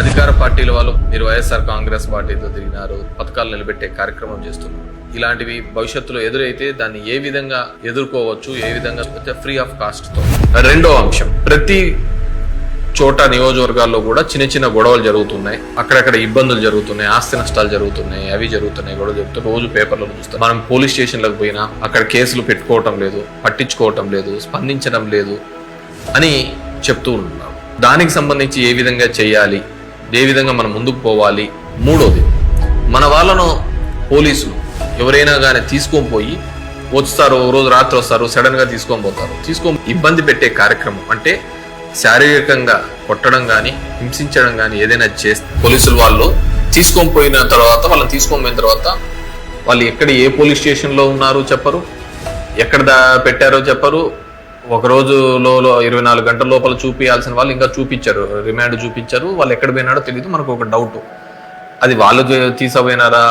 అధికార పార్టీల వాళ్ళు మీరు వైఎస్ఆర్ కాంగ్రెస్ పార్టీతో తిరిగినారు, పథకాలు నిలబెట్టే కార్యక్రమం చేస్తున్నారు. ఇలాంటివి భవిష్యత్తులో ఎదురైతే దాన్ని ఏ విధంగా ఎదుర్కోవచ్చు, ఏ విధంగా ఫ్రీ ఆఫ్ కాస్ట్ తో. రెండో అంశం, ప్రతి చోట నియోజకవర్గాల్లో కూడా చిన్న చిన్న గొడవలు జరుగుతున్నాయి, అక్కడక్కడ ఇబ్బందులు జరుగుతున్నాయి, ఆస్తి నష్టాలు జరుగుతున్నాయి, అవి జరుగుతున్నాయి, గొడవ జరుగుతున్నాయి. రోజు పేపర్లలో చూస్తాం. మనం పోలీస్ స్టేషన్లకు పోయినా అక్కడ కేసులు పెట్టుకోవటం లేదు, పట్టించుకోవటం లేదు, స్పందించడం లేదు అని చెప్తూ ఉంటున్నాం. దానికి సంబంధించి ఏ విధంగా చేయాలి, ఏ విధంగా మనం ముందుకు పోవాలి. మూడోది, మన వాళ్ళను పోలీసులు ఎవరైనా కానీ తీసుకొని పోయి వస్తారు, రోజు రాత్రి వస్తారు, సడన్ గా తీసుకొని పోతారు. ఇబ్బంది పెట్టే కార్యక్రమం అంటే శారీరకంగా కొట్టడం కానీ హింసించడం కానీ ఏదైనా చేస్తే పోలీసులు వాళ్ళు తీసుకొని పోయిన తర్వాత వాళ్ళు ఎక్కడ ఏ పోలీస్ స్టేషన్ లో ఉన్నారో చెప్పరు, ఎక్కడ పెట్టారో చెప్పరు. ఒక రోజులో 24 గంటల లోపల చూపించాల్సిన వాళ్ళు ఇంకా చూపించారు, రిమాండ్ చూపించారు. వాళ్ళు ఎక్కడ పోయినాడో తెలియదు. మనకు ఒక డౌట్, అది వాళ్ళు తీసుకుపోయినారా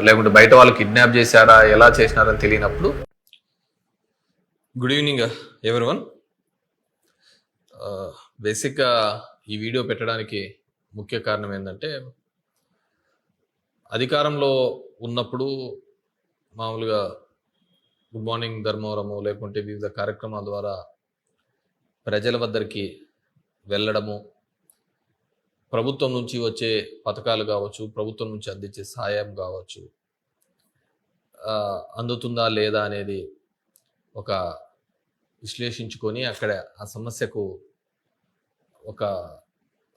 లేకుంటే బయట వాళ్ళు కిడ్నాప్ చేశారా, ఎలా చేసినారని తెలియనప్పుడు. Good evening everyone. బేసిక్గా ఈ వీడియో పెట్టడానికి ముఖ్య కారణం ఏంటంటే, అధికారంలో ఉన్నప్పుడు మామూలుగా గుడ్ మార్నింగ్ ధర్మవరము లేకుంటే వివిధ కార్యక్రమాల ద్వారా ప్రజల వద్దరికి వెళ్ళడము, ప్రభుత్వం నుంచి వచ్చే పథకాలు కావచ్చు, ప్రభుత్వం నుంచి అందించే సహాయం కావచ్చు, అందుతుందా లేదా అనేది ఒక విశ్లేషించుకొని అక్కడ ఆ సమస్యకు ఒక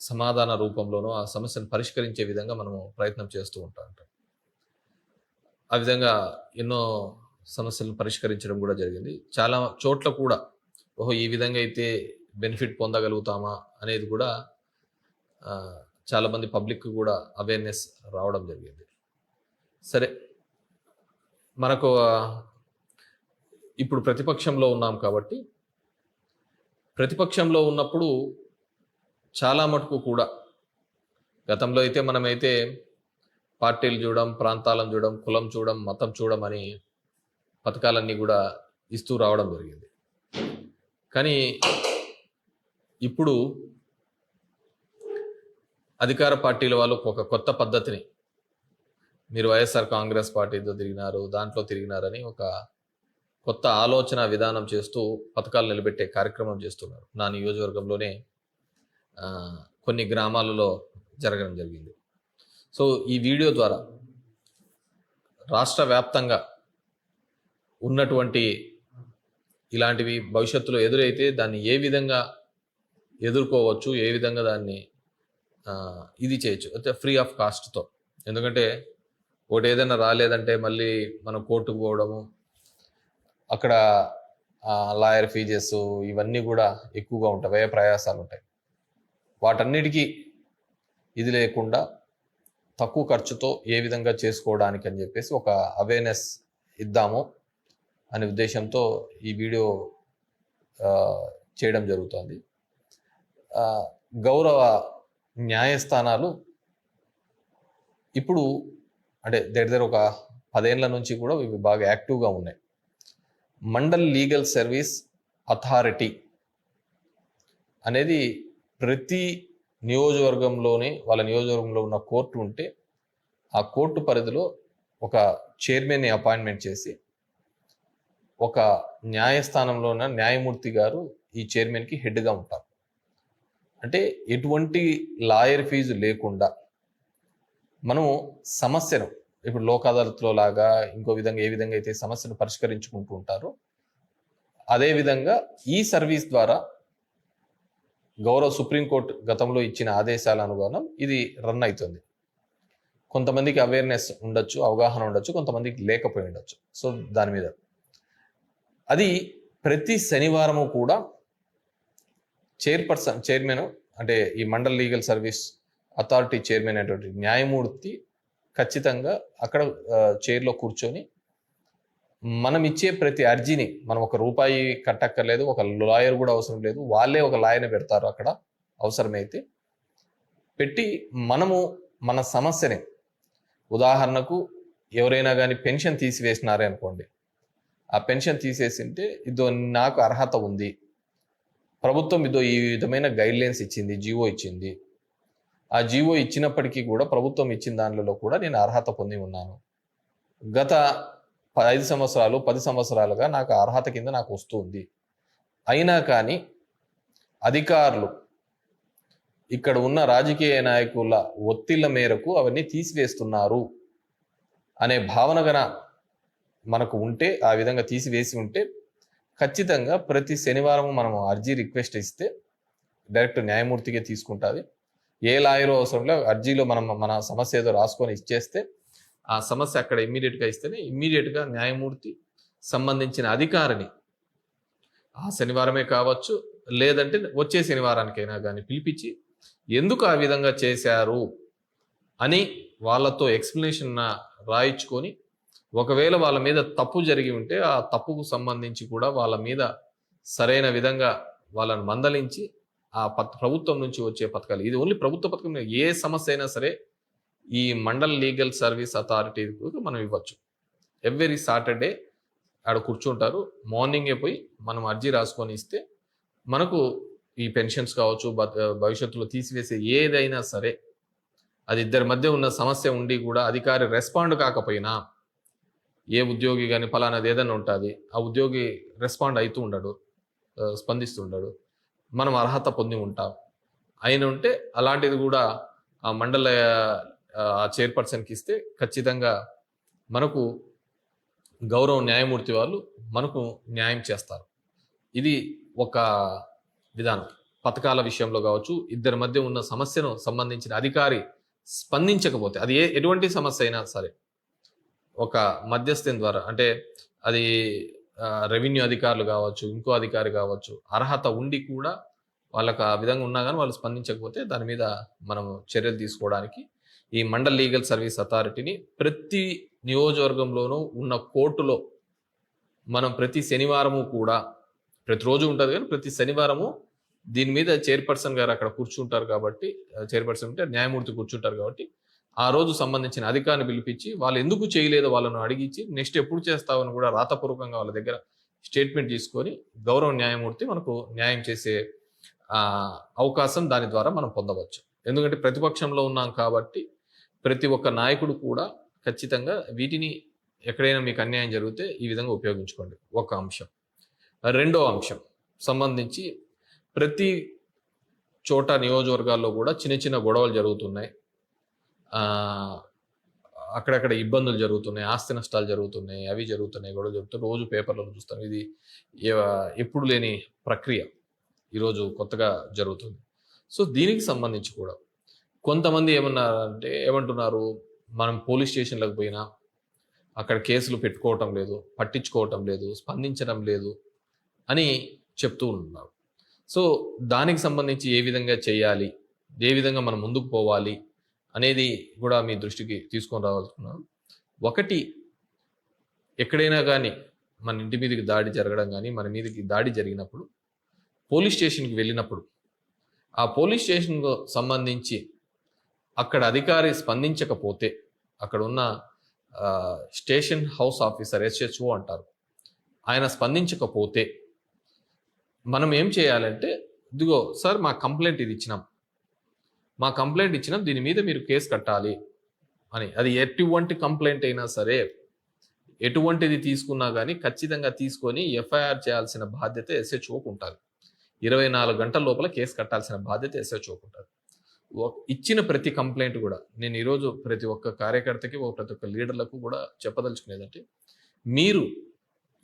సమాధాన రూపంలోనూ ఆ సమస్యను పరిష్కరించే విధంగా మనము ప్రయత్నం చేస్తూ ఉంటాం. ఆ విధంగా ఎన్నో సమస్యలను పరిష్కరించడం కూడా జరిగింది. చాలా చోట్ల కూడా ఈ విధంగా అయితే బెనిఫిట్ పొందగలుగుతామా అనేది కూడా చాలామంది పబ్లిక్ కూడా అవేర్నెస్ రావడం జరిగింది. సరే, మనకు ఇప్పుడు ప్రతిపక్షంలో ఉన్నాం కాబట్టి, ప్రతిపక్షంలో ఉన్నప్పుడు చాలా మటుకు కూడా గతంలో అయితే మనమైతే పార్టీలు చూడడం, ప్రాంతాలను చూడడం, కులం చూడడం, మతం చూడడం అని పథకాలన్నీ కూడా ఇస్తూ రావడం జరిగింది. కానీ ఇప్పుడు అధికార పార్టీల వాళ్ళు ఒక కొత్త పద్ధతిని, మీరు వైఎస్ఆర్ కాంగ్రెస్ పార్టీతో తిరిగినారు, దాంట్లో తిరిగినారని ఒక కొత్త ఆలోచన విధానం చేస్తూ పథకాలు నిలబెట్టే కార్యక్రమం చేస్తున్నారు. నా నియోజకవర్గంలోనే కొన్ని గ్రామాలలో జరగడం జరిగింది. సో ఈ వీడియో ద్వారా రాష్ట్ర వ్యాప్తంగా ఉన్నటువంటి ఇలాంటివి భవిష్యత్తులో ఎదురైతే దాన్ని ఏ విధంగా ఎదుర్కోవచ్చు, ఏ విధంగా దాన్ని ఇది చేయొచ్చు అయితే ఫ్రీ ఆఫ్ కాస్ట్తో. ఎందుకంటే ఒకటి ఏదైనా రాలేదంటే మళ్ళీ మనం కోర్టుకు పోవడము, అక్కడ లాయర్ ఫీజెస్ ఇవన్నీ కూడా ఎక్కువగా ఉంటాయి, వ్యయ ప్రయాసాలు ఉంటాయి. వాటన్నిటికీ ఇది లేకుండా తక్కువ ఖర్చుతో ఏ విధంగా చేసుకోవడానికి అని చెప్పేసి ఒక అవేర్నెస్ ఇద్దాము అనే ఉద్దేశంతో ఈ వీడియో చేయడం జరుగుతుంది. గౌరవ న్యాయస్థానాలు ఇప్పుడు అంటే దగ్గర ఒక 10 ఏళ్ల నుంచి కూడా ఇవి బాగా యాక్టివ్గా ఉన్నాయి. మండల్ లీగల్ సర్వీస్ అథారిటీ అనేది ప్రతి నియోజకవర్గంలోనే వాళ్ళ నియోజకవర్గంలో ఉన్న కోర్టు ఉంటే ఆ కోర్టు పరిధిలో ఒక చైర్మన్ని అపాయింట్మెంట్ చేసి ఒక న్యాయస్థానంలో ఉన్న న్యాయమూర్తి గారు ఈ చైర్మన్కి హెడ్గా ఉంటారు. అంటే ఎటువంటి లాయర్ ఫీజు లేకుండా మనము సమస్యను ఇప్పుడు లోక్ అదాలత్లో లాగా ఇంకో విధంగా ఏ విధంగా అయితే సమస్యను పరిష్కరించుకుంటూ ఉంటారో అదేవిధంగా ఈ సర్వీస్ ద్వారా గౌరవ సుప్రీంకోర్టు గతంలో ఇచ్చిన ఆదేశాల అనుగుణం ఇది రన్ అవుతుంది. కొంతమందికి అవేర్నెస్ ఉండొచ్చు, అవగాహన ఉండొచ్చు, కొంతమందికి లేకపోయి ఉండొచ్చు. సో దాని మీద అది ప్రతి శనివారము కూడా చైర్మన్ అంటే ఈ mandal legal service authority chairman అనేటువంటి న్యాయమూర్తి ఖచ్చితంగా అక్కడ చైర్లో కూర్చొని మనం ఇచ్చే ప్రతి అర్జీని మనం ఒక రూపాయి కట్టక్కర్లేదు, ఒక లాయర్ కూడా అవసరం లేదు, వాళ్ళే ఒక లాయర్ని పెడతారు అక్కడ అవసరమైతే పెట్టి మనము మన సమస్యని, ఉదాహరణకు ఎవరైనా కానీ పెన్షన్ తీసివేసినారే అనుకోండి, ఆ పెన్షన్ తీసేసింటే ఇదో నాకు అర్హత ఉంది, ప్రభుత్వం ఇదో ఈ విధమైన గైడ్లైన్స్ ఇచ్చింది, జీవో ఇచ్చింది, ఆ జీవో ఇచ్చినప్పటికీ కూడా ప్రభుత్వం ఇచ్చిన దానిలో కూడా నేను అర్హత పొంది ఉన్నాను. గత 5 సంవత్సరాలు 10 సంవత్సరాలుగా నాకు అర్హత కింద నాకు వస్తుంది. అయినా కానీ అధికారులు ఇక్కడ ఉన్న రాజకీయ నాయకుల ఒత్తిళ్ల మేరకు అవన్నీ తీసివేస్తున్నారు అనే భావన గన మనకు ఉంటే, ఆ విధంగా తీసివేసి ఉంటే ఖచ్చితంగా ప్రతి శనివారం మనం అర్జీ రిక్వెస్ట్ ఇస్తే డైరెక్ట్ న్యాయమూర్తిగా తీసుకుంటుంది. ఏ లాయర్ అవసరంలో అర్జీలో మనం మన సమస్య ఏదో రాసుకొని ఇచ్చేస్తే ఆ సమస్య అక్కడ ఇమ్మీడియట్గా ఇస్తేనే ఇమ్మీడియట్గా న్యాయమూర్తి సంబంధించిన అధికారిని ఆ శనివారమే కావచ్చు, లేదంటే వచ్చే శనివారానికైనా కానీ పిలిపించి ఎందుకు ఆ విధంగా చేశారు అని వాళ్ళతో ఎక్స్ప్లెనేషన్ రాయించుకొని, ఒకవేళ వాళ్ళ మీద తప్పు జరిగి ఉంటే ఆ తప్పుకు సంబంధించి కూడా వాళ్ళ మీద సరైన విధంగా వాళ్ళని మందలించి ఆ ప్రభుత్వం నుంచి వచ్చే పథకాలు, ఇది ఓన్లీ ప్రభుత్వ పథకం, ఏ సమస్య అయినా సరే ఈ మండల్ లీగల్ సర్వీస్ అథారిటీకి మనం ఇవ్వచ్చు. ఎవ్రీ సాటర్డే ఆడ కూర్చుంటారు, మార్నింగే పోయి మనం అర్జీ రాసుకొని ఇస్తే మనకు ఈ పెన్షన్స్ కావచ్చు, భవిష్యత్తులో తీసివేసే ఏదైనా సరే, అది ఇద్దరి మధ్య ఉన్న సమస్య ఉండి కూడా అధికారి రెస్పాండ్ కాకపోయినా, ఏ ఉద్యోగి కానీ ఫలానాది ఏదైనా ఉంటుంది, ఆ ఉద్యోగి రెస్పాండ్ అవుతూ ఉండడు, స్పందిస్తుండడు, మనం అర్హత పొంది ఉంటాం అయిన ఉంటే అలాంటిది కూడా ఆ మండల ఆ చైర్పర్సన్కి ఇస్తే ఖచ్చితంగా మనకు గౌరవ న్యాయమూర్తి వాళ్ళు మనకు న్యాయం చేస్తారు. ఇది ఒక విధానం. పథకాల విషయంలో కావచ్చు, ఇద్దరి మధ్య ఉన్న సమస్యను సంబంధించిన అధికారి స్పందించకపోతే, అది ఎటువంటి సమస్య అయినా సరే, ఒక మధ్యస్థం ద్వారా, అంటే అది రెవెన్యూ అధికారులు కావచ్చు, ఇంకో అధికారి కావచ్చు, అర్హత ఉండి కూడా వాళ్ళకి ఆ విధంగా ఉన్నా కానీ వాళ్ళు స్పందించకపోతే దాని మీద మనం చర్యలు తీసుకోవడానికి ఈ మండల్ లీగల్ సర్వీస్ అథారిటీని ప్రతి నియోజకవర్గంలోనూ ఉన్న కోర్టులో మనం ప్రతి శనివారము కూడా, ప్రతిరోజు ఉంటుంది కానీ ప్రతి శనివారము దీని మీద చైర్పర్సన్ గారు అక్కడ కూర్చుంటారు కాబట్టి, చైర్పర్సన్ ఉంటే న్యాయమూర్తి కూర్చుంటారు కాబట్టి ఆ రోజు సంబంధించిన అధికారిని పిలిపించి వాళ్ళు ఎందుకు చేయలేదో వాళ్ళను అడిగించి నెక్స్ట్ ఎప్పుడు చేస్తామని కూడా రాతపూర్వకంగా వాళ్ళ దగ్గర స్టేట్మెంట్ తీసుకొని గౌరవ న్యాయమూర్తి మనకు న్యాయం చేసే అవకాశం దాని ద్వారా మనం పొందవచ్చు. ఎందుకంటే ప్రతిపక్షంలో ఉన్నాం కాబట్టి ప్రతి ఒక్క నాయకుడు కూడా ఖచ్చితంగా వీటిని ఎక్కడైనా మీకు అన్యాయం జరిగితే ఈ విధంగా ఉపయోగించుకోండి. ఒక అంశం. రెండో అంశం సంబంధించి ప్రతి చోట నియోజకవర్గాల్లో కూడా చిన్న చిన్న గొడవలు జరుగుతున్నాయి, అక్కడక్కడ ఇబ్బందులు జరుగుతున్నాయి, ఆస్తి నష్టాలు జరుగుతున్నాయి, అవి జరుగుతున్నాయి, గొడవలు జరుగుతున్నాయి, రోజు పేపర్లలో చూస్తాం. ఇది ఎప్పుడు లేని ప్రక్రియ ఈరోజు కొత్తగా జరుగుతుంది. సో దీనికి సంబంధించి కూడా కొంతమంది ఏమంటున్నారు, మనం పోలీస్ స్టేషన్లకు పోయినా అక్కడ కేసులు పెట్టుకోవటం లేదు, పట్టించుకోవటం లేదు, స్పందించడం లేదు అని చెప్తూ ఉన్నారు. సో దానికి సంబంధించి ఏ విధంగా చేయాలి, ఏ విధంగా మనం ముందుకు పోవాలి అనేది కూడా మీ దృష్టికి తీసుకొని రావాలనుకున్నాను. ఒకటి, ఎక్కడైనా కానీ మన ఇంటి మీదకి దాడి జరగడం కానీ, మన మీదకి దాడి జరిగినప్పుడు పోలీస్ స్టేషన్కి వెళ్ళినప్పుడు ఆ పోలీస్ స్టేషన్కు సంబంధించి అక్కడ అధికారి స్పందించకపోతే, అక్కడ ఉన్న స్టేషన్ హౌస్ ఆఫీసర్ SHO అంటారు, ఆయన స్పందించకపోతే మనం ఏం చేయాలంటే, ఇదిగో సార్ మా కంప్లైంట్ ఇది ఇచ్చినాం, దీని మీద మీరు కేసు కట్టాలి అని. అది ఎటువంటి కంప్లైంట్ అయినా సరే, ఎటువంటిది తీసుకున్నా కానీ ఖచ్చితంగా తీసుకొని FIR చేయాల్సిన బాధ్యత SHOకు ఉంటుంది. 24 గంటల లోపల కేసు కట్టాల్సిన బాధ్యత SHOకు ఉంటుంది. ఇచ్చిన ప్రతి కంప్లైంట్ కూడా నేను ఈరోజు ప్రతి ఒక్క కార్యకర్తకి, ప్రతి ఒక్క లీడర్లకు కూడా చెప్పదలుచుకునేదంటే, మీరు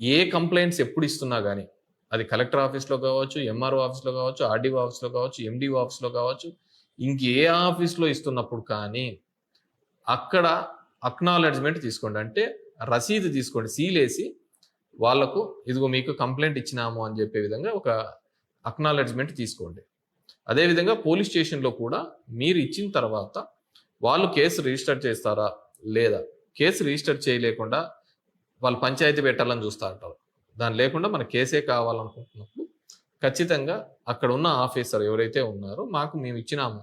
ఏ కంప్లైంట్స్ ఎప్పుడు ఇస్తున్నా కానీ, అది కలెక్టర్ ఆఫీస్లో కావచ్చు, MRO ఆఫీస్లో కావచ్చు, RDO ఆఫీస్లో కావచ్చు, MDO ఆఫీస్లో కావచ్చు, ఇంకే ఆఫీస్లో ఇస్తున్నప్పుడు కానీ అక్కడ అక్నాలెడ్జ్మెంట్ తీసుకోండి. అంటే రసీదు తీసుకోండి, సీలేసి వాళ్లకు ఇదిగో మీకు కంప్లైంట్ ఇచ్చినాము అని చెప్పే విధంగా ఒక అక్నాలెడ్జ్మెంట్ తీసుకోండి. అదేవిధంగా పోలీస్ స్టేషన్లో కూడా మీరు ఇచ్చిన తర్వాత వాళ్ళు కేసు రిజిస్టర్ చేస్తారా లేదా, కేసు రిజిస్టర్ చేయలేకుండా వాళ్ళు పంచాయతీ పెట్టాలని చూస్తూ ఉంటారు. దాని లేకుండా మన కేసే కావాలనుకుంటున్నప్పుడు ఖచ్చితంగా అక్కడ ఉన్న ఆఫీసర్ ఎవరైతే ఉన్నారో, మేము ఇచ్చినాము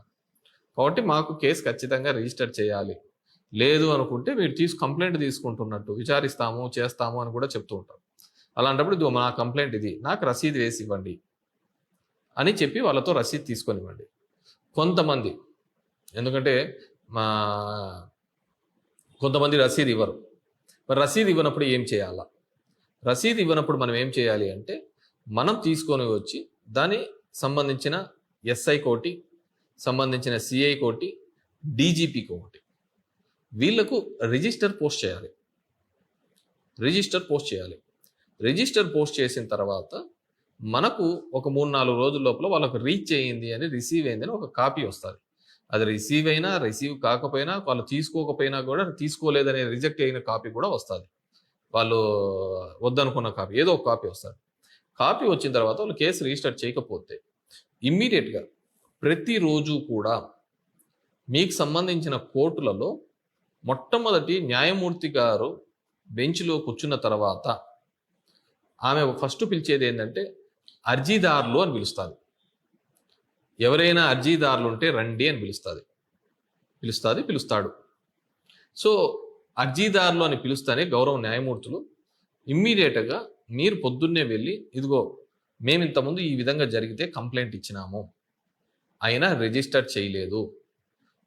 కాబట్టి మాకు కేసు ఖచ్చితంగా రిజిస్టర్ చేయాలి, లేదు అనుకుంటే మీరు కంప్లైంట్ తీసుకుంటున్నట్టు విచారిస్తాము, చేస్తాము అని కూడా చెప్తూ ఉంటారు. అలాంటప్పుడు ఇది మా కంప్లైంట్, ఇది నాకు రసీదు వేసి ఇవ్వండి అని చెప్పి వాళ్ళతో రసీదు తీసుకొని ఇవ్వండి. కొంతమంది ఎందుకంటే మా కొంతమంది రసీదు ఇవ్వరు. మరి రసీదు ఇవ్వనప్పుడు ఏం చేయాలా? రసీదు ఇవ్వనప్పుడు మనం ఏం చేయాలి అంటే, మనం తీసుకొని వచ్చి దాని సంబంధించిన ఎస్ఐ కోటి, సంబంధించిన సిఐ కోటి, డీజీపీకి ఒకటి, వీళ్లకు రిజిస్టర్ పోస్ట్ చేయాలి. రిజిస్టర్ పోస్ట్ చేసిన తర్వాత మనకు ఒక 3-4 రోజుల లోపల వాళ్ళకు రీచ్ అయ్యింది అని, రిసీవ్ అయింది అని ఒక కాపీ వస్తుంది. అది రిసీవ్ అయినా, రిసీవ్ కాకపోయినా, వాళ్ళు తీసుకోకపోయినా కూడా, తీసుకోలేదనే రిజెక్ట్ అయిన కాపీ కూడా వస్తుంది. వాళ్ళు వద్దనుకున్న కాపీ, ఏదో ఒక కాపీ వస్తుంది. కాపీ వచ్చిన తర్వాత వాళ్ళు కేసు రిజిస్టర్ చేయకపోతే ఇమ్మీడియట్గా ప్రతిరోజు కూడా మీకు సంబంధించిన కోర్టులలో మొట్టమొదటి న్యాయమూర్తి గారు బెంచ్లో కూర్చున్న తర్వాత ఆమె ఫస్ట్ పిలిచేది ఏంటంటే అర్జీదారులు అని పిలుస్తుంది. ఎవరైనా అర్జీదారులు ఉంటే రండి అని పిలుస్తాడు. సో అర్జీదారులు అని పిలుస్తానే గౌరవ న్యాయమూర్తులు ఇమ్మీడియట్గా మీరు పొద్దున్నే వెళ్ళి, ఇదిగో మేము ఇంతకుముందు ఈ విధంగా జరిగితే కంప్లైంట్ ఇచ్చినాము, అయినా రిజిస్టర్ చేయలేదు,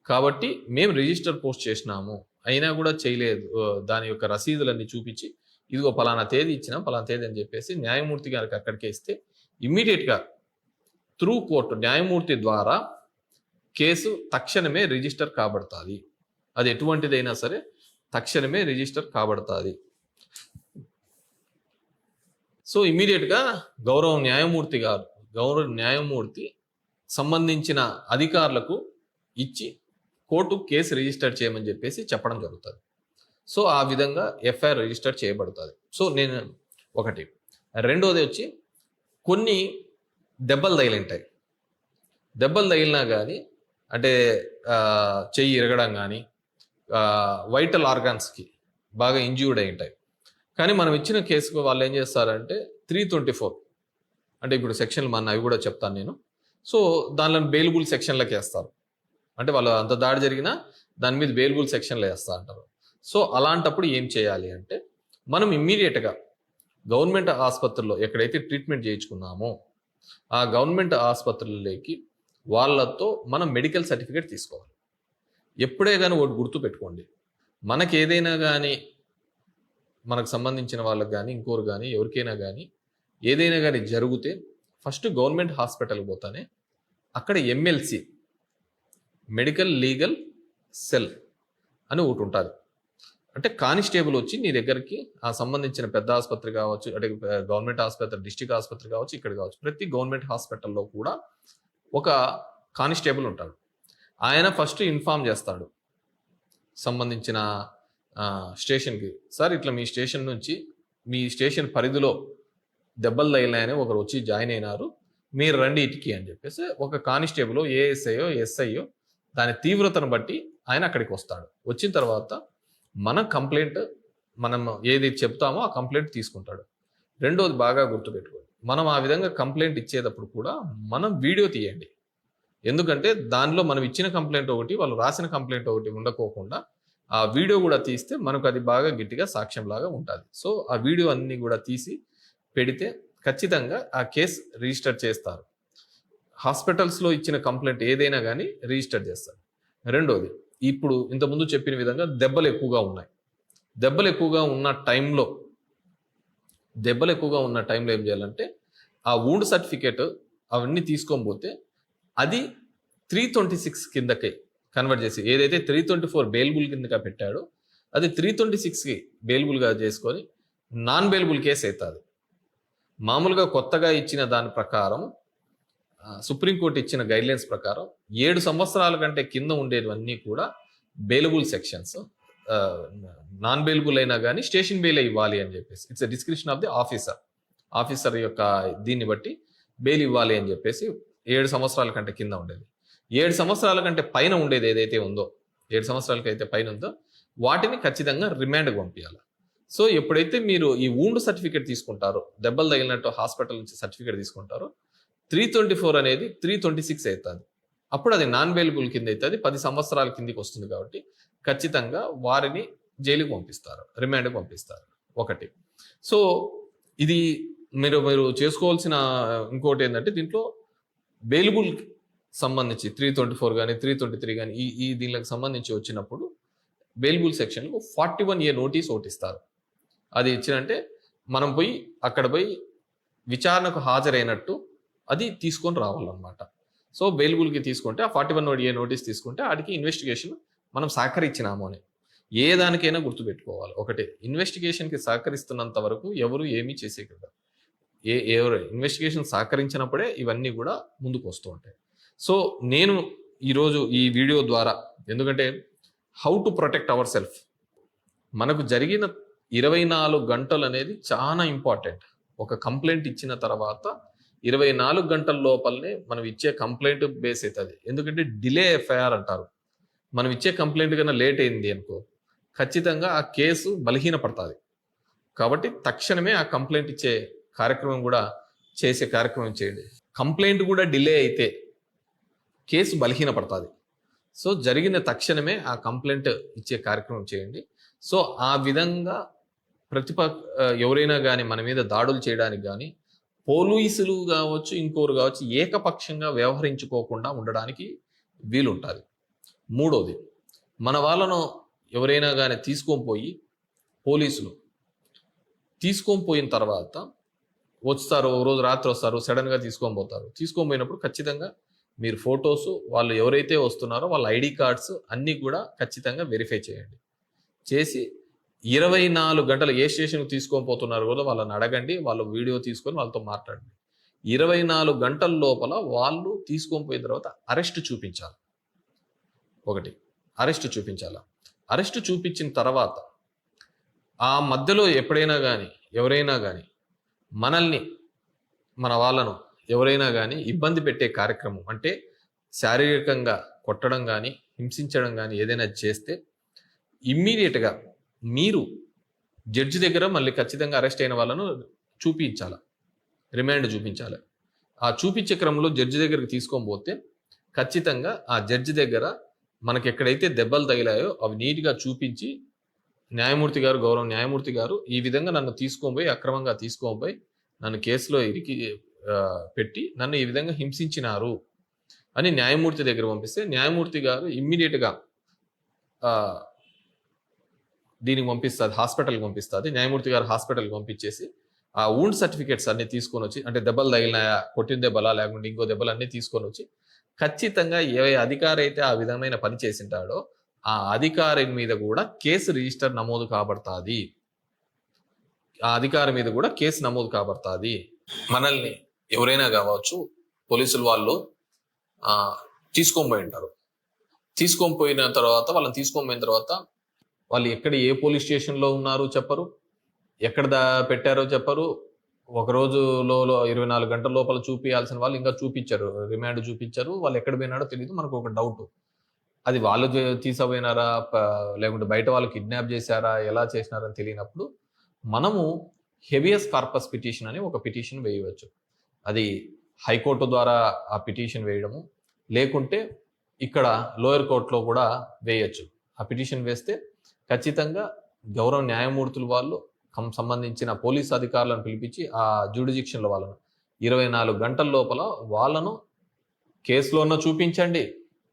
కాబట్టి మేము రిజిస్టర్ పోస్ట్ చేసినాము, అయినా కూడా చేయలేదు, దాని యొక్క రసీదులన్నీ చూపించి ఇదిగో పలానా తేదీ ఇచ్చినాం, పలానా తేదీ అని చెప్పేసి న్యాయమూర్తి గారికి అక్కడికే ఇస్తే ఇమ్మీడియట్గా త్రూ కోర్టు న్యాయమూర్తి ద్వారా కేసు తక్షణమే రిజిస్టర్ కాబడుతుంది. అది ఎటువంటిదైనా సరే తక్షణమే రిజిస్టర్ కాబడుతుంది. సో ఇమ్మీడియట్గా గౌరవ న్యాయమూర్తి సంబంధించిన అధికారులకు ఇచ్చి కోర్టు కేసు రిజిస్టర్ చేయమని చెప్పేసి చెప్పడం జరుగుతుంది. సో ఆ విధంగా ఎఫ్ఐఆర్ రిజిస్టర్ చేయబడుతుంది. సో నేను ఒకటి. రెండోది వచ్చి కొన్ని దెబ్బలు తగిలింటాయి. దెబ్బలు తగిలినా కానీ, అంటే చెయ్యి ఇరగడం కానీ, వైటల్ ఆర్గాన్స్కి బాగా ఇంజ్యూర్డ్ అయి ఉంటాయి. కానీ మనం ఇచ్చిన కేసుకు వాళ్ళు ఏం చేస్తారంటే 324, అంటే ఇప్పుడు సెక్షన్లు మన అవి కూడా చెప్తాను నేను. సో దానిలో బెయిలబుల్ సెక్షన్లకి వేస్తారు. అంటే వాళ్ళు అంత దాడి జరిగినా దాని మీద బెయిలబుల్ సెక్షన్లు వేస్తా అంటారు. సో అలాంటప్పుడు ఏం చేయాలి అంటే, మనం ఇమ్మీడియట్గా గవర్నమెంట్ ఆసుపత్రుల్లో ఎక్కడైతే ట్రీట్మెంట్ చేయించుకున్నామో ఆ గవర్నమెంట్ ఆసుపత్రులకి వాళ్ళతో మనం మెడికల్ సర్టిఫికేట్ తీసుకోవాలి. ఎప్పుడే కానీ ఒకటి గుర్తు పెట్టుకోండి, మనకి ఏదైనా కానీ, మనకు సంబంధించిన వాళ్ళకి కానీ, ఇంకోరు కానీ, ఎవరికైనా కానీ ఏదైనా కానీ జరిగితే ఫస్ట్ గవర్నమెంట్ హాస్పిటల్కి పోతానే అక్కడ MLC, మెడికల్ లీగల్ సెల్ అని ఒకటి ఉంటుంది. అంటే కానిస్టేబుల్ వచ్చి నీ దగ్గరికి ఆ సంబంధించిన పెద్ద ఆసుపత్రి కావచ్చు, అంటే గవర్నమెంట్ ఆసుపత్రి, డిస్ట్రిక్ట్ ఆసుపత్రి కావచ్చు, ఇక్కడ కావచ్చు, ప్రతి గవర్నమెంట్ హాస్పిటల్లో కూడా ఒక కానిస్టేబుల్ ఉంటాడు. ఆయన ఫస్ట్ ఇన్ఫార్మ్ చేస్తాడు సంబంధించిన స్టేషన్కి, సార్ ఇట్లా మీ స్టేషన్ నుంచి, మీ స్టేషన్ పరిధిలో దెబ్బలు తగిలినాయని ఒకరు వచ్చి జాయిన్ అయినారు, మీరు రండి ఇటుకి అని చెప్పేసి ఒక కానిస్టేబుల్, ఏఎస్ఐయో ఎస్ఐయో దాని తీవ్రతను బట్టి ఆయన అక్కడికి వస్తాడు. వచ్చిన తర్వాత మన కంప్లైంట్, మనం ఏది చెప్తామో ఆ కంప్లైంట్ తీసుకుంటాడు. రెండోది బాగా గుర్తుపెట్టుకోండి, మనం ఆ విధంగా కంప్లైంట్ ఇచ్చేటప్పుడు కూడా మనం వీడియో తీయండి. ఎందుకంటే దానిలో మనం ఇచ్చిన కంప్లైంట్ ఒకటి, వాళ్ళు రాసిన కంప్లైంట్ ఒకటి ఉండకోకుండా ఆ వీడియో కూడా తీస్తే మనకు అది బాగా గట్టిగా సాక్ష్యంలాగా ఉంటుంది. సో ఆ వీడియో అన్ని కూడా తీసి పెడితే ఖచ్చితంగా ఆ కేసు రిజిస్టర్ చేస్తారు. హాస్పిటల్స్లో ఇచ్చిన కంప్లైంట్ ఏదైనా కానీ రిజిస్టర్ చేస్తారు. రెండోది, ఇప్పుడు ఇంతకుముందు చెప్పిన విధంగా దెబ్బలు ఎక్కువగా ఉన్నాయి. దెబ్బలు ఎక్కువగా ఉన్న టైంలో ఏం చేయాలంటే, ఆ వూండ్ సర్టిఫికేట్ అవన్నీ తీసుకొని పోతే అది 326 కిందకి కన్వర్ట్ చేసి, ఏదైతే 324 బెయిలబుల్ కిందగా పెట్టాడో అది 326కి బెయిలబుల్గా చేసుకొని నాన్ బెయిలబుల్ కేసు అవుతుంది. మామూలుగా కొత్తగా ఇచ్చిన దాని ప్రకారం, సుప్రీంకోర్టు ఇచ్చిన గైడ్లైన్స్ ప్రకారం 7 సంవత్సరాల కంటే కింద ఉండేవన్నీ కూడా బెయిలబుల్ సెక్షన్స్. నాన్ బెయిలబుల్ అయినా కానీ స్టేషన్ బెయిల్ ఇవ్వాలి అని చెప్పేసి, it's a description of the officer యొక్క దీన్ని బట్టి బెయిల్ ఇవ్వాలి అని చెప్పేసి 7 సంవత్సరాల కంటే కింద ఉండేది. 7 సంవత్సరాల కంటే పైన ఉండేది ఏదైతే ఉందో, 7 సంవత్సరాలకి అయితే పైన ఉందో వాటిని ఖచ్చితంగా రిమాండ్కి పంపించాలి. సో ఎప్పుడైతే మీరు ఈ వూండ్ సర్టిఫికేట్ తీసుకుంటారో, దెబ్బలు తగిలినట్టు హాస్పిటల్ నుంచి సర్టిఫికేట్ తీసుకుంటారో, 324 అనేది 326 అవుతుంది. అప్పుడు అది నాన్ బెయిలబుల్ కింద అవుతుంది, 10 సంవత్సరాల కిందికి వస్తుంది. కాబట్టి ఖచ్చితంగా వారిని జైలుకి పంపిస్తారు, రిమాండ్కి పంపిస్తారు. ఒకటి. సో ఇది మీరు చేసుకోవాల్సిన ఇంకోటి ఏంటంటే, దీంట్లో బెయిలబుల్ సంబంధించి 324 కానీ 323 కానీ ఈ దీనికి సంబంధించి వచ్చినప్పుడు బెయిలబుల్ సెక్షన్లో 41A నోటీస్ ఒకటి ఇస్తారు. అది ఇచ్చినంటే మనం పోయి అక్కడ పోయి విచారణకు హాజరైనట్టు అది తీసుకొని రావాలన్నమాట. సో బెయిలబుల్కి తీసుకుంటే ఆ 41A నోటీస్ తీసుకుంటే వాటికి ఇన్వెస్టిగేషన్ మనం సహకరించినాము అని ఏ దానికైనా గుర్తుపెట్టుకోవాలి. ఒకటి, ఇన్వెస్టిగేషన్కి సహకరిస్తున్నంత వరకు ఎవరు ఏమీ చేసేయగలరు. ఎవరు ఇన్వెస్టిగేషన్ సహకరించినప్పుడే ఇవన్నీ కూడా ముందుకు వస్తూ ఉంటాయి. సో నేను ఈరోజు ఈ వీడియో ద్వారా, ఎందుకంటే how to protect our self, మనకు జరిగిన 24 గంటలు అనేది చాలా ఇంపార్టెంట్. ఒక కంప్లైంట్ ఇచ్చిన తర్వాత 24 గంటల లోపలనే మనం ఇచ్చే కంప్లైంట్ బేస్ అవుతుంది. ఎందుకంటే డిలే ఎఫ్ఐఆర్ అంటారు. మనం ఇచ్చే కంప్లైంట్ కన్నా లేట్ అయింది అనుకో, ఖచ్చితంగా ఆ కేసు బలహీనపడుతుంది. కాబట్టి తక్షణమే ఆ కంప్లైంట్ ఇచ్చే కార్యక్రమం కూడా చేసే కార్యక్రమం చేయండి. కంప్లైంట్ కూడా డిలే అయితే కేసు బలహీనపడుతుంది. సో జరిగిన తక్షణమే ఆ కంప్లైంట్ ఇచ్చే కార్యక్రమం చేయండి. సో ఆ విధంగా ఎవరైనా కానీ మన మీద దాడులు చేయడానికి కానీ, పోలీసులు కావచ్చు ఇంకోరు కావచ్చు ఏకపక్షంగా వ్యవహరించుకోకుండా ఉండడానికి వీలుంటుంది. మూడోది, మన వాళ్ళను ఎవరైనా కానీ పోలీసులు తీసుకొని పోయిన తర్వాత వస్తారు, ఒక రోజు రాత్రి వస్తారు, సడన్గా తీసుకొని పోయినప్పుడు ఖచ్చితంగా మీరు ఫొటోస్, వాళ్ళు ఎవరైతే వస్తున్నారో వాళ్ళ ఐడి కార్డ్స్ అన్నీ కూడా ఖచ్చితంగా వెరిఫై చేయండి. చేసి 24 గంటలు ఏ స్టేషన్కి తీసుకొని పోతున్నారు కూడా వాళ్ళని అడగండి, వాళ్ళు వీడియో తీసుకొని వాళ్ళతో మాట్లాడండి. 24 గంటల లోపల వాళ్ళు తీసుకొని పోయిన తర్వాత అరెస్ట్ చూపించాలి. ఒకటి, అరెస్ట్ చూపించాలి. అరెస్ట్ చూపించిన తర్వాత ఆ మధ్యలో ఎప్పుడైనా కానీ ఎవరైనా కానీ మనల్ని, మన వాళ్ళను ఎవరైనా కానీ ఇబ్బంది పెట్టే కార్యక్రమం, అంటే శారీరకంగా కొట్టడం కానీ హింసించడం కానీ ఏదైనా చేస్తే ఇమ్మీడియట్గా మీరు జడ్జి దగ్గర మళ్ళీ ఖచ్చితంగా అరెస్ట్ అయిన వాళ్ళను చూపించాలి, రిమాండ్ చూపించాలి. ఆ చూపించే క్రమంలో జడ్జి దగ్గరికి తీసుకొని పోతే ఖచ్చితంగా ఆ జడ్జి దగ్గర మనకి ఎక్కడైతే దెబ్బలు తగిలాయో అవి నీట్గా చూపించి, న్యాయమూర్తి గారు, గౌరవ న్యాయమూర్తి గారు ఈ విధంగా నన్ను అక్రమంగా తీసుకొని నన్ను కేసులో పెట్టి నన్ను ఈ విధంగా హింసించినారు అని న్యాయమూర్తి దగ్గర పంపిస్తే న్యాయమూర్తి గారు ఇమ్మీడియట్గా దీనికి పంపిస్తుంది, హాస్పిటల్కి పంపిస్తుంది. న్యాయమూర్తి గారు హాస్పిటల్కి పంపించేసి ఆ వూండ్ సర్టిఫికేట్స్ అన్ని తీసుకొని వచ్చి, అంటే దెబ్బలు తగిలినాయా, కొట్టిన దెబ్బలా లేకుంటే ఇంకో దెబ్బలు అన్నీ తీసుకొని వచ్చి ఖచ్చితంగా ఏ అధికారి అయితే ఆ విధమైన పని చేసింటాడో ఆ అధికారి మీద కూడా కేసు రిజిస్టర్ నమోదు కాబడుతుంది. ఆ అధికారి మీద కూడా కేసు నమోదు కాబడుతుంది. మనల్ని ఎవరైనా కావచ్చు పోలీసులు వాళ్ళు తీసుకొని పోయి ఉంటారు. తీసుకొని పోయిన తర్వాత వాళ్ళు ఎక్కడ ఏ పోలీస్ స్టేషన్లో ఉన్నారు చెప్పరు, ఎక్కడ పెట్టారో చెప్పరు. ఒక రోజులో 24 గంటల లోపల చూపించాల్సిన వాళ్ళు ఇంకా చూపించారు, రిమాండ్ చూపించారు. వాళ్ళు ఎక్కడ పోయినాడో తెలియదు. మనకు ఒక డౌట్, అది వాళ్ళు తీసుకుపోయినారా లేకుంటే బయట వాళ్ళు కిడ్నాప్ చేశారా, ఎలా చేసినారని తెలియనప్పుడు మనము హెబియస్ కార్పస్ పిటిషన్ అని ఒక పిటిషన్ వేయవచ్చు. అది హైకోర్టు ద్వారా ఆ పిటిషన్ వేయడము, లేకుంటే ఇక్కడ లోయర్ కోర్టులో కూడా వేయచ్చు. ఆ పిటిషన్ వేస్తే ఖచ్చితంగా గౌరవ న్యాయమూర్తులు వాళ్ళు సంబంధించిన పోలీస్ అధికారులను పిలిపించి ఆ జ్యూడిజిక్షన్లో వాళ్ళను 24 గంటల లోపల వాళ్ళను కేసులోనో చూపించండి,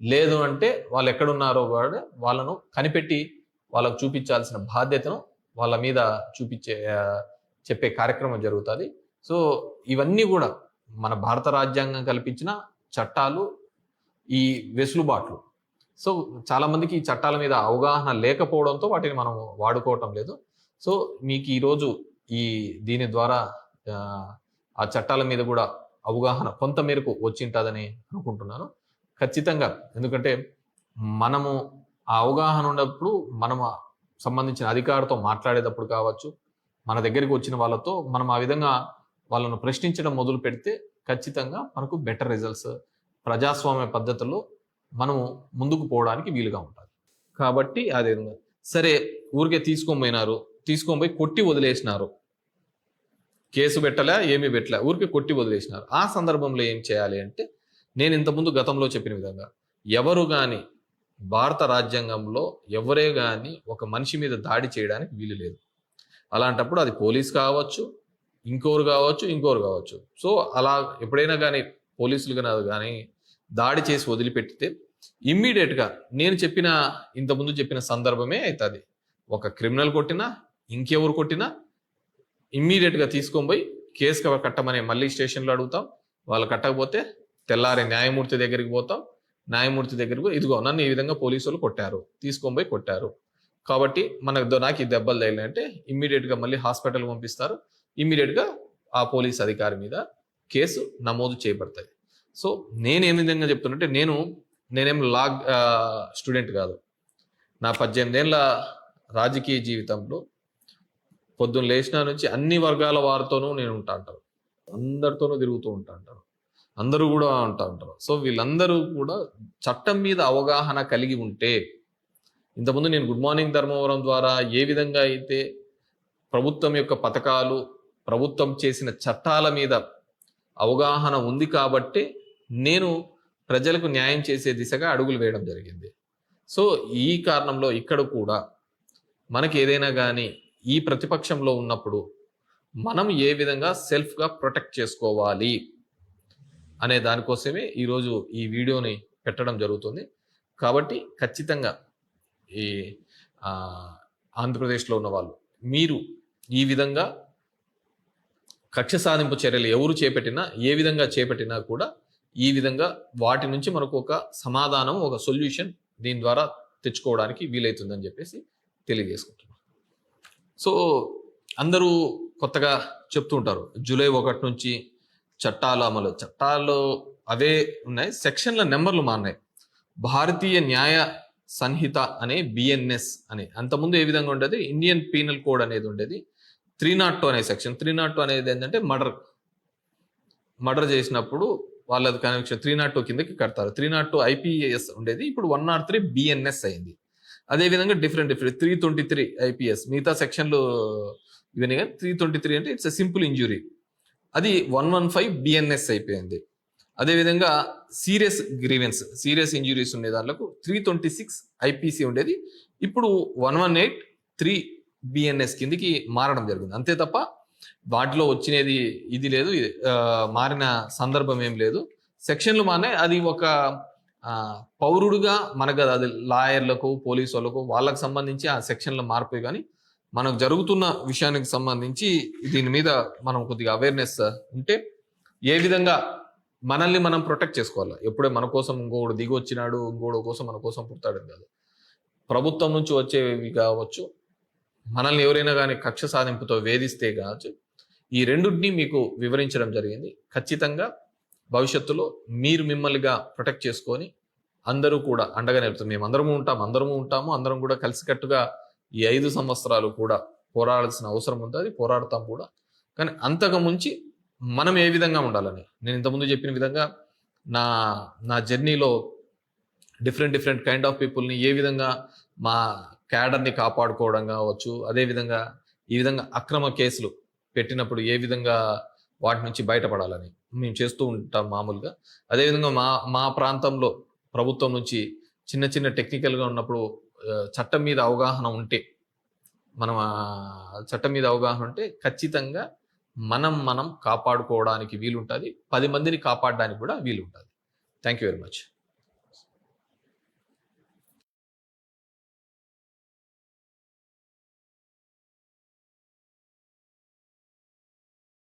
లేదు అంటే వాళ్ళు ఎక్కడున్నారో కూడా వాళ్ళను కనిపెట్టి వాళ్ళకు చూపించాల్సిన బాధ్యతను వాళ్ళ మీద చెప్పే కార్యక్రమం జరుగుతుంది. సో ఇవన్నీ కూడా మన భారత రాజ్యాంగం కల్పించిన చట్టాలు, ఈ వెసులుబాట్లు. సో చాలా మందికి ఈ చట్టాల మీద అవగాహన లేకపోవడంతో వాటిని మనం వాడుకోవటం లేదు. సో మీకు ఈరోజు దీని ద్వారా ఆ చట్టాల మీద కూడా అవగాహన కొంత మేరకు వచ్చింటుందని అనుకుంటున్నాను. ఖచ్చితంగా, ఎందుకంటే మనము ఆ అవగాహన ఉన్నప్పుడు మనము సంబంధించిన అధికారితో మాట్లాడేటప్పుడు కావచ్చు, మన దగ్గరికి వచ్చిన వాళ్ళతో మనం ఆ విధంగా వాళ్ళను ప్రశ్నించడం మొదలు పెడితే ఖచ్చితంగా మనకు బెటర్ రిజల్ట్స్, ప్రజాస్వామ్య పద్ధతుల్లో మనము ముందుకు పోవడానికి వీలుగా ఉంటుంది. కాబట్టి అదే సరే, ఊరికే తీసుకొని పోయి కొట్టి వదిలేసినారు, కేసు పెట్టలే, ఏమీ పెట్టలే, ఊరికే కొట్టి వదిలేసినారు. ఆ సందర్భంలో ఏం చేయాలి అంటే, నేను ఇంతకుముందు గతంలో చెప్పిన విధంగా ఎవరు కానీ భారత రాజ్యాంగంలో ఎవరే కానీ ఒక మనిషి మీద దాడి చేయడానికి వీలు లేదు. అలాంటప్పుడు అది పోలీస్ కావచ్చు, ఇంకోరు కావచ్చు. సో అలా ఎప్పుడైనా కానీ పోలీసులు కానీ దాడి చేసి వదిలిపెట్టితే ఇమ్మీడియట్గా నేను చెప్పిన ఇంతకుముందు చెప్పిన సందర్భమే అవుతుంది. ఒక క్రిమినల్ కొట్టినా ఇంకెవరు కొట్టినా ఇమ్మీడియట్గా తీసుకొని పోయి కేసు కట్టమని మళ్ళీ స్టేషన్లో అడుగుతాం. వాళ్ళు కట్టకపోతే తెల్లారి న్యాయమూర్తి దగ్గరికి పోతాం. న్యాయమూర్తి దగ్గరకు ఇదిగో నన్ను ఈ విధంగా పోలీసు వాళ్ళు కొట్టారు, తీసుకొని పోయి కొట్టారు కాబట్టి నాకు ఈ దెబ్బలు తగిలినాయంటే ఇమ్మీడియట్గా మళ్ళీ హాస్పిటల్ పంపిస్తారు. ఇమ్మీడియట్గా ఆ పోలీస్ అధికారి మీద కేసు నమోదు చేయబడతాయి. సో నేను ఏ విధంగా చెప్తున్నంటే నేనేం లా స్టూడెంట్ కాదు. నా 18 ఏళ్ళ రాజకీయ జీవితంలో పొద్దున్న లేచిన నుంచి అన్ని వర్గాల వారితోనూ నేను ఉంటా అంటారు, అందరితోనూ తిరుగుతూ ఉంటా అంటారు, అందరూ కూడా ఉంటారు. సో వీళ్ళందరూ కూడా చట్టం మీద అవగాహన కలిగి ఉంటే, ఇంతకుముందు నేను గుడ్ మార్నింగ్ ధర్మవరం ద్వారా ఏ విధంగా అయితే ప్రభుత్వం యొక్క పథకాలు, ప్రభుత్వం చేసిన చట్టాల మీద అవగాహన ఉంది కాబట్టి నేను ప్రజలకు న్యాయం చేసే దిశగా అడుగులు వేయడం జరిగింది. సో ఈ కారణంలో ఇక్కడ కూడా మనకి ఏదైనా కానీ ఈ ప్రతిపక్షంలో ఉన్నప్పుడు మనం ఏ విధంగా సెల్ఫ్గా ప్రొటెక్ట్ చేసుకోవాలి అనే దానికోసమే ఈరోజు ఈ వీడియోని పెట్టడం జరుగుతుంది. కాబట్టి ఖచ్చితంగా ఈ ఆంధ్రప్రదేశ్లో ఉన్న వాళ్ళు మీరు ఈ విధంగా కక్ష సాధింపు చర్యలు ఎవరు చేపట్టినా, ఏ విధంగా చేపట్టినా కూడా ఈ విధంగా వాటి నుంచి మనకు ఒక సమాధానం, ఒక సొల్యూషన్ దీని ద్వారా తెచ్చుకోవడానికి వీలవుతుందని చెప్పేసి తెలియజేసుకుంటున్నాం. సో అందరూ కొత్తగా చెప్తూ ఉంటారు జూలై 1 నుంచి చట్టాలు అమలు, చట్టాలు అవే ఉన్నాయి, సెక్షన్ల నెంబర్లు మారినాయి. భారతీయ న్యాయ సంహిత అనే బిఎన్ఎస్ అని అంతకుముందు ఏ విధంగా ఉండేది, ఇండియన్ పీనల్ కోడ్ అనేది ఉండేది. 302 అనే సెక్షన్, 302 అనేది ఏంటంటే మర్డర్ చేసినప్పుడు వాళ్ళది కనెక్షన్ 302 కిందకి కడతారు. 302 ఐపీఎస్ ఉండేది, ఇప్పుడు 103 బిఎన్ఎస్ అయింది. అదేవిధంగా డిఫరెంట్ 323 ఐపీఎస్, మిగతా సెక్షన్లు ఇవన్నీ. 323 అంటే ఇట్స్ ఎ సింపుల్ ఇంజురీ, అది 115 బిఎన్ఎస్ అయిపోయింది. అదేవిధంగా సీరియస్ గ్రీవెన్స్, సీరియస్ ఇంజురీస్ ఉండే దాంట్లో 326 ఐపీసీ ఉండేది, ఇప్పుడు 118 బిఎన్ఎస్ కిందికి మారడం జరిగింది. అంతే తప్ప వాటిలో వచ్చినది ఇది లేదు, మారిన సందర్భం ఏం లేదు. సెక్షన్లు మారినాయి. అది ఒక పౌరుడుగా మనకు అది లాయర్లకు, పోలీసు వాళ్ళకు, వాళ్ళకు సంబంధించి ఆ సెక్షన్లు మారిపోయి, కానీ మనకు జరుగుతున్న విషయానికి సంబంధించి దీని మీద మనం కొద్దిగా అవేర్నెస్ ఉంటే ఏ విధంగా మనల్ని మనం ప్రొటెక్ట్ చేసుకోవాలి. ఎప్పుడే మన కోసం ఇంకోడు దిగి వచ్చినాడు, ఇంకోడు కోసం మన కోసం పుడతాడని కాదు. ప్రభుత్వం నుంచి వచ్చేవి కావచ్చు, మనల్ని ఎవరైనా కానీ కక్ష సాధింపుతో వేధిస్తే కావచ్చు, ఈ రెండింటినీ మీకు వివరించడం జరిగింది. ఖచ్చితంగా భవిష్యత్తులో మీరు మిమ్మల్నిగా ప్రొటెక్ట్ చేసుకొని అందరూ కూడా అండగా నిలుపుతాం. మేము అందరము ఉంటాము, అందరం కూడా కలిసికట్టుగా ఈ 5 సంవత్సరాలు కూడా పోరాడాల్సిన అవసరం ఉంటుంది, పోరాడతాం కూడా. కానీ అంతకు ముంచి మనం ఏ విధంగా ఉండాలని నేను ఇంతకుముందు చెప్పిన విధంగా నా జర్నీలో డిఫరెంట్ కైండ్ ఆఫ్ పీపుల్ని ఏ విధంగా మా క్యాడర్ని కాపాడుకోవడం కావచ్చు, అదేవిధంగా ఈ విధంగా అక్రమ కేసులు పెట్టినప్పుడు ఏ విధంగా వాటి నుంచి బయటపడాలని మేము చేస్తూ ఉంటాం మామూలుగా. అదేవిధంగా మా ప్రాంతంలో ప్రభుత్వం నుంచి చిన్న టెక్నికల్గా ఉన్నప్పుడు చట్టం మీద అవగాహన ఉంటే, చట్టం మీద అవగాహన ఉంటే ఖచ్చితంగా మనం కాపాడుకోవడానికి వీలుంటుంది, 10 మందిని కాపాడడానికి కూడా వీలుంటుంది. Thank you very much.